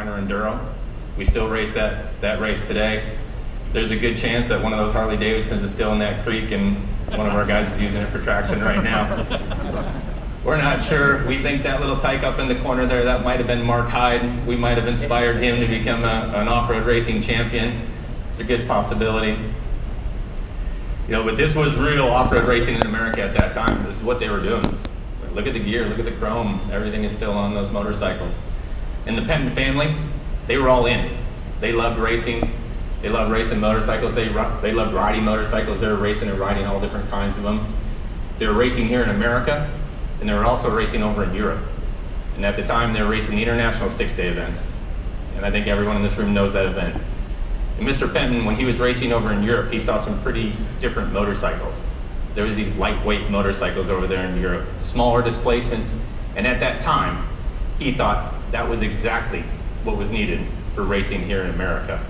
Minor Enduro. We still race that race today. There's a good chance that one of those Harley Davidsons is still in that creek and one of our guys is using it for traction right now. We're not sure. We think that little tyke up in the corner there, that might have been Mark Hyde. We might have inspired him to become an off-road racing champion. It's a good possibility. But this was real off-road racing in America at that time. This is what they were doing. Look at the gear, look at the chrome. Everything is still on those motorcycles. And the Penton family, they were all in. They loved racing. They loved racing motorcycles. They loved riding motorcycles. They were racing and riding all different kinds of them. They were racing here in America, and they were also racing over in Europe. And at the time, they were racing the international 6-day events. And I think everyone in this room knows that event. And Mr. Penton, when he was racing over in Europe, he saw some pretty different motorcycles. There was these lightweight motorcycles over there in Europe, smaller displacements. And at that time, he thought that was exactly what was needed for racing here in America.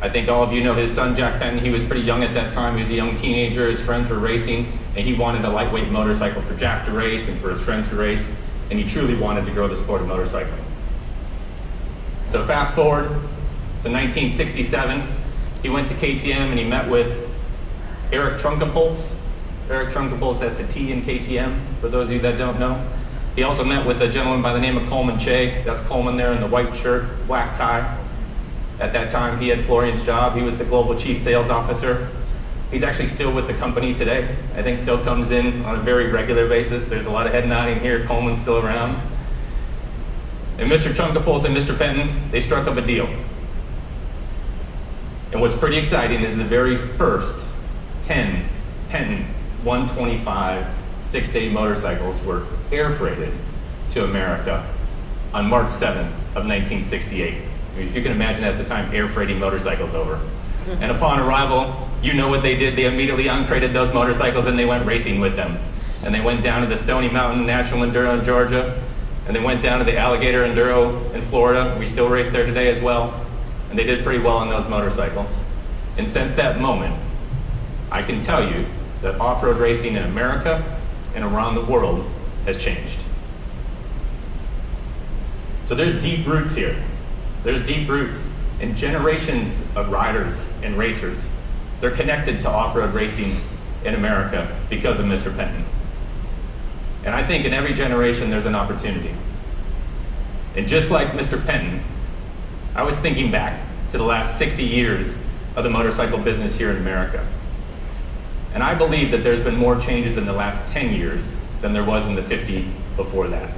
I think all of you know his son, Jack Penton. He was pretty young at that time. He was a young teenager. His friends were racing, and he wanted a lightweight motorcycle for Jack to race and for his friends to race, and he truly wanted to grow the sport of motorcycling. So fast forward to 1967, he went to KTM and he met with Eric Trunkepolz. Eric Trunkepolz, that's the T in KTM, for those of you that don't know. He also met with a gentleman by the name of Coleman Che. That's Coleman there in the white shirt, black tie. At that time, he had Florian's job. He was the global chief sales officer. He's actually still with the company today. I think still comes in on a very regular basis. There's a lot of head nodding here. Coleman's still around. And Mr. Trunkepolz and Mr. Penton, they struck up a deal. And what's pretty exciting is the very first 10 Penton 125 6-day motorcycles were air freighted to America on March 7th of 1968. If you can imagine at the time, air freighting motorcycles over. And upon arrival, you know what they did. They immediately uncrated those motorcycles and they went racing with them. And they went down to the Stony Mountain National Enduro in Georgia, and they went down to the Alligator Enduro in Florida. We still race there today as well. And they did pretty well on those motorcycles. And since that moment, I can tell you that off-road racing in America and around the world has changed. So there's deep roots here. There's deep roots, and generations of riders and racers, they're connected to off-road racing in America because of Mr. Penton. And I think in every generation there's an opportunity. And just like Mr. Penton, I was thinking back to the last 60 years of the motorcycle business here in America. And I believe that there's been more changes in the last 10 years than there was in the 50 before that.